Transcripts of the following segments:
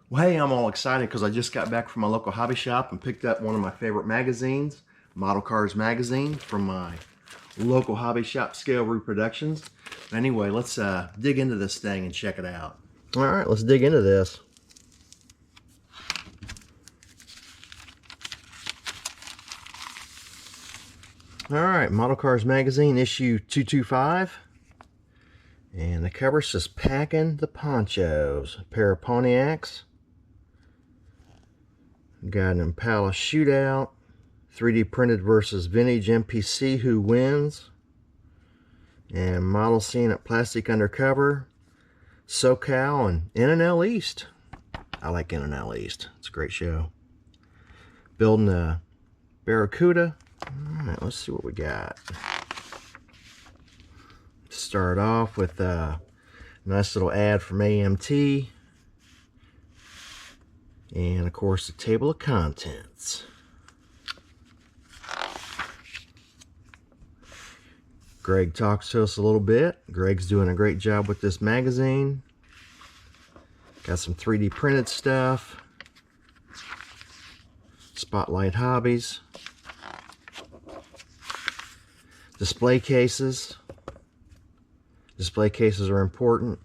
Well, hey, I'm all excited because I just got back from my local hobby shop and picked up one of my favorite magazines, Model Cars Magazine, from my local hobby shop, Scale Reproductions. Anyway, let's dig into this thing and check it out. All right, let's dig into this. All right, Model Cars Magazine, issue 225. And the cover says, "Packing the Ponchos." A pair of Pontiacs. Got an Impala shootout. 3D printed versus vintage MPC, who wins? And model scene at Plastic Undercover, SoCal, and N&L East. I like N&L East. It's a great show. Building a Barracuda. All right, let's see what we got. Start off with a nice little ad from AMT. And of course, the table of contents. Greg talks to us a little bit. Greg's doing a great job with this magazine. Got some 3D printed stuff. Spotlight hobbies. Display cases. Display cases are important.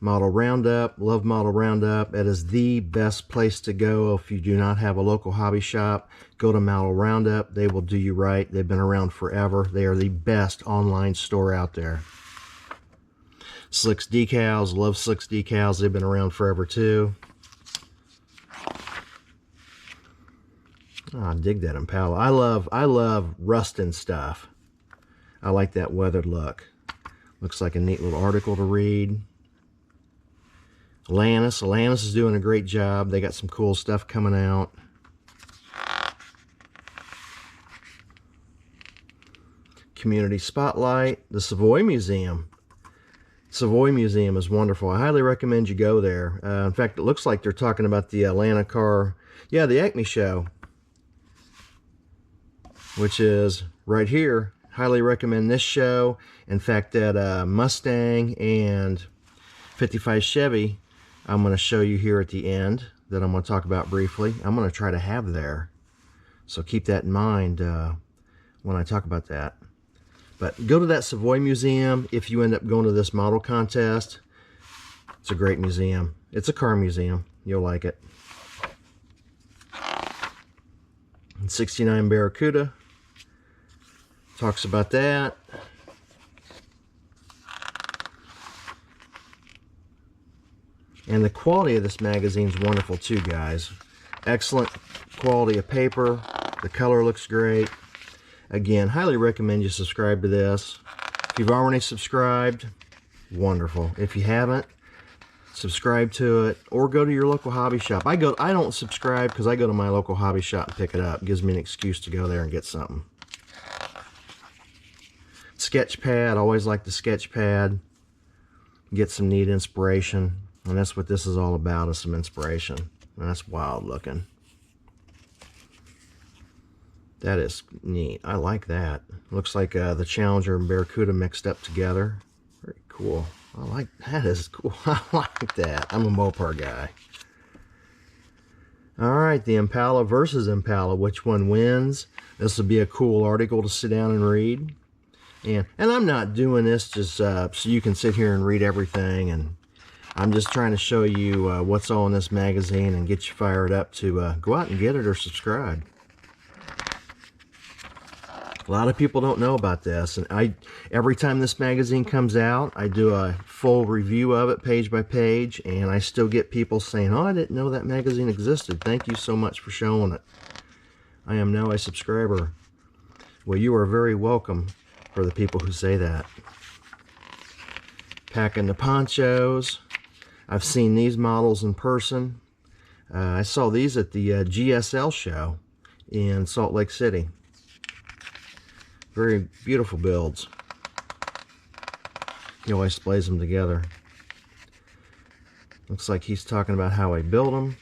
Model Roundup. Love Model Roundup. It is the best place to go if you do not have a local hobby shop. Go to Model Roundup. They will do you right. They've been around forever. They are the best online store out there. Slicks decals. Love Slicks decals. They've been around forever too. Oh, I dig that Impala. I love rusting stuff. I like that weathered look. Looks like a neat little article to read. Atlantis is doing a great job. They got some cool stuff coming out. Community Spotlight. The Savoy Museum. Savoy Museum is wonderful. I highly recommend you go there. In fact, it looks like they're talking about the Atlanta car. Yeah, the Acme show, which is right here. Highly recommend this show. In fact, that Mustang and 55 Chevy, I'm going to show you here at the end, that I'm going to talk about briefly. I'm going to try to have there. So keep that in mind when I talk about that. But go to that Savoy Museum if you end up going to this model contest. It's a great museum. It's a car museum. You'll like it. 69 Barracuda. Talks about that. And the quality of this magazine is wonderful too, guys. Excellent quality of paper. The color looks great. Again, highly recommend you subscribe to this. If you've already subscribed, wonderful. If you haven't, subscribe to it or go to your local hobby shop. I don't subscribe because I go to my local hobby shop and pick it up. It gives me an excuse to go there and get something. Sketch pad. I always like the sketch pad. Get some neat inspiration. And that's what this is all about, is some inspiration. And that's wild looking. That is neat. I like that. Looks like the Challenger and Barracuda mixed up together. Very cool. I like that. Is cool. I like that. I'm a Mopar guy. All right, the Impala versus Impala. Which one wins? This will be a cool article to sit down and read. And I'm not doing this just so you can sit here and read everything. And I'm just trying to show you what's all in this magazine and get you fired up to go out and get it or subscribe. A lot of people don't know about this, and every time this magazine comes out, I do a full review of it page by page, and I still get people saying, "Oh, I didn't know that magazine existed. Thank you so much for showing it. I am now a subscriber." Well, you are very welcome for the people who say that. Packing the Ponchos. I've seen these models in person. I saw these at the GSL show in Salt Lake City. Very beautiful builds. He always displays them together. Looks like he's talking about how I build them.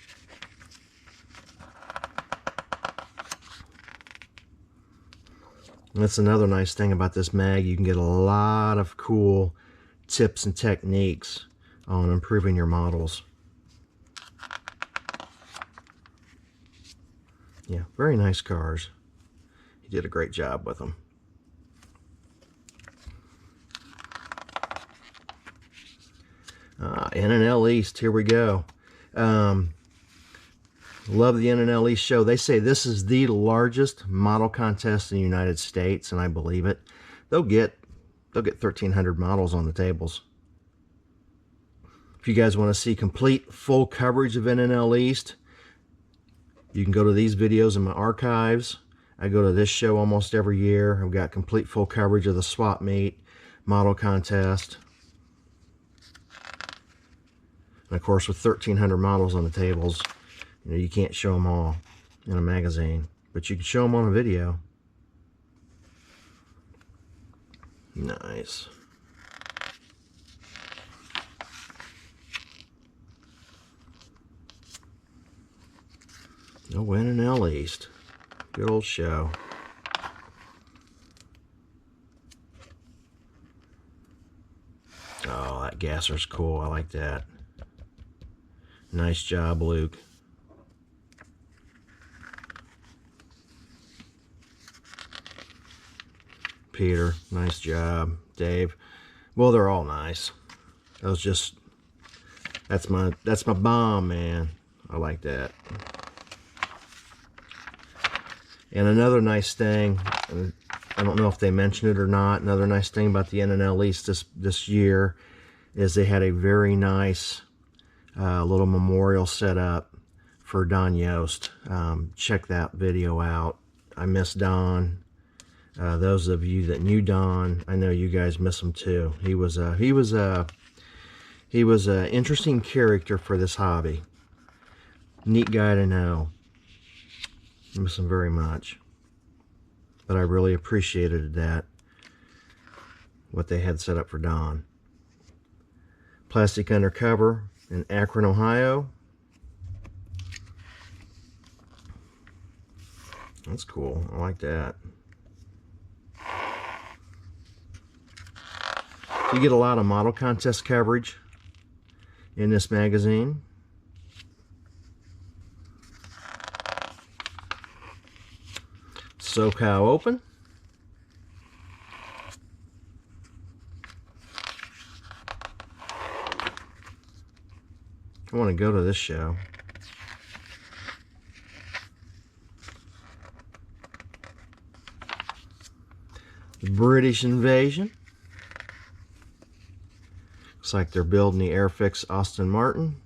And that's another nice thing about this mag. You can get a lot of cool tips and techniques on improving your models. Yeah, very nice cars. He did a great job with them. N&L East, here we go. Love the N&L East show. They say this is the largest model contest in the United States, and I believe it. They'll get 1,300 models on the tables. If you guys want to see complete, full coverage of N&L East, you can go to these videos in my archives. I go to this show almost every year. I've got complete, full coverage of the swap meet, model contest. And of course, with 1,300 models on the tables, you know, you can't show them all in a magazine, but you can show them on a video. Nice. No N&L East. Good old show. Oh, that gasser's cool. I like that. Nice job, Luke. Peter, nice job. Dave. Well, they're all nice. That's my bomb, man. I like that. And another nice thing, I don't know if they mentioned it or not, another nice thing about the N&L East this year is they had a very nice little memorial set up for Don Yost. Check that video out. I miss Don. Those of you that knew Don, I know you guys miss him too. He was an interesting character for this hobby. Neat guy to know. I miss him very much. But I really appreciated that, what they had set up for Don. Plastic Undercover in Akron, Ohio. That's cool. I like that. You get a lot of model contest coverage in this magazine. SoCal Open. I want to go to this show. The British Invasion. Looks like they're building the Airfix Aston Martin.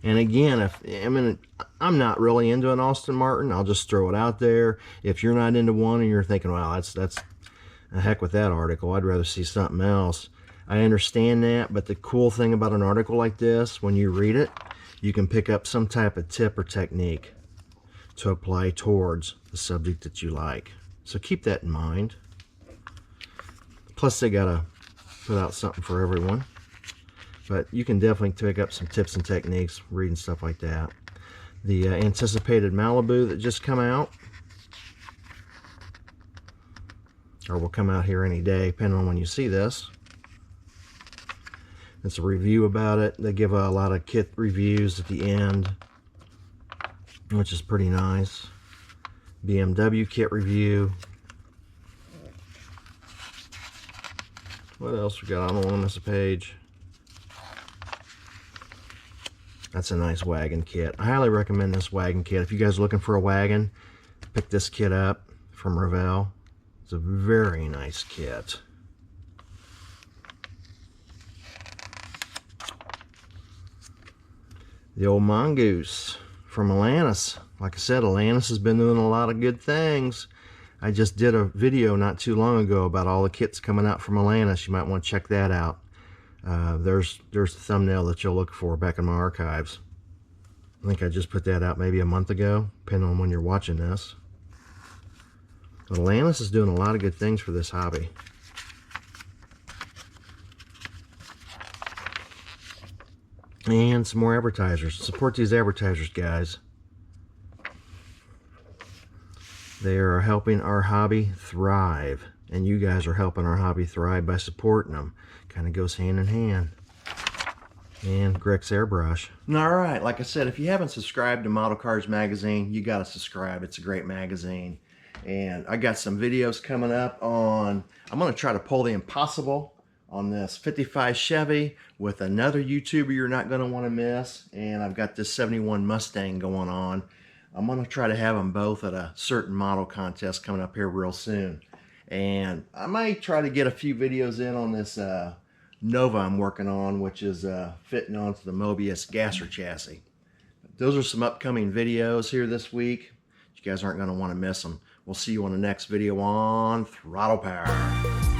And again, I'm not really into an Aston Martin. I'll just throw it out there. If you're not into one and you're thinking, wow, that's a heck with that article, I'd rather see something else. I understand that, but the cool thing about an article like this, when you read it, you can pick up some type of tip or technique to apply towards the subject that you like. So keep that in mind. Plus, they gotta put out something for everyone. But you can definitely pick up some tips and techniques reading stuff like that. The anticipated Malibu that just come out, or will come out here any day, depending on when you see this. It's a review about it. They give a lot of kit reviews at the end, which is pretty nice. BMW kit review. What else we got? I don't want to miss a page. That's a nice wagon kit. I highly recommend this wagon kit. If you guys are looking for a wagon, pick this kit up from Revell. It's a very nice kit. The old Mongoose from Atlantis. Like I said, Atlantis has been doing a lot of good things. I just did a video not too long ago about all the kits coming out from Atlantis. You might want to check that out. There's the thumbnail that you'll look for back in my archives. I think I just put that out maybe a month ago, depending on when you're watching this. But Atlantis is doing a lot of good things for this hobby. And some more advertisers. Support these advertisers, guys. They are helping our hobby thrive. And you guys are helping our hobby thrive by supporting them. Kind of goes hand in hand. and Greg's airbrush. All right, like I said, if you haven't subscribed to Model Cars Magazine, you got to subscribe. It's a great magazine. And I got some videos coming up on, I'm going to try to pull the impossible on this 55 Chevy with another YouTuber you're not going to want to miss. And I've got this 71 Mustang going on. I'm going to try to have them both at a certain model contest coming up here real soon. And I might try to get a few videos in on this Nova I'm working on, which is fitting onto the Mobius gasser chassis. Those are some upcoming videos here this week. You guys aren't going to want to miss them. We'll see you on the next video on Throttle Power.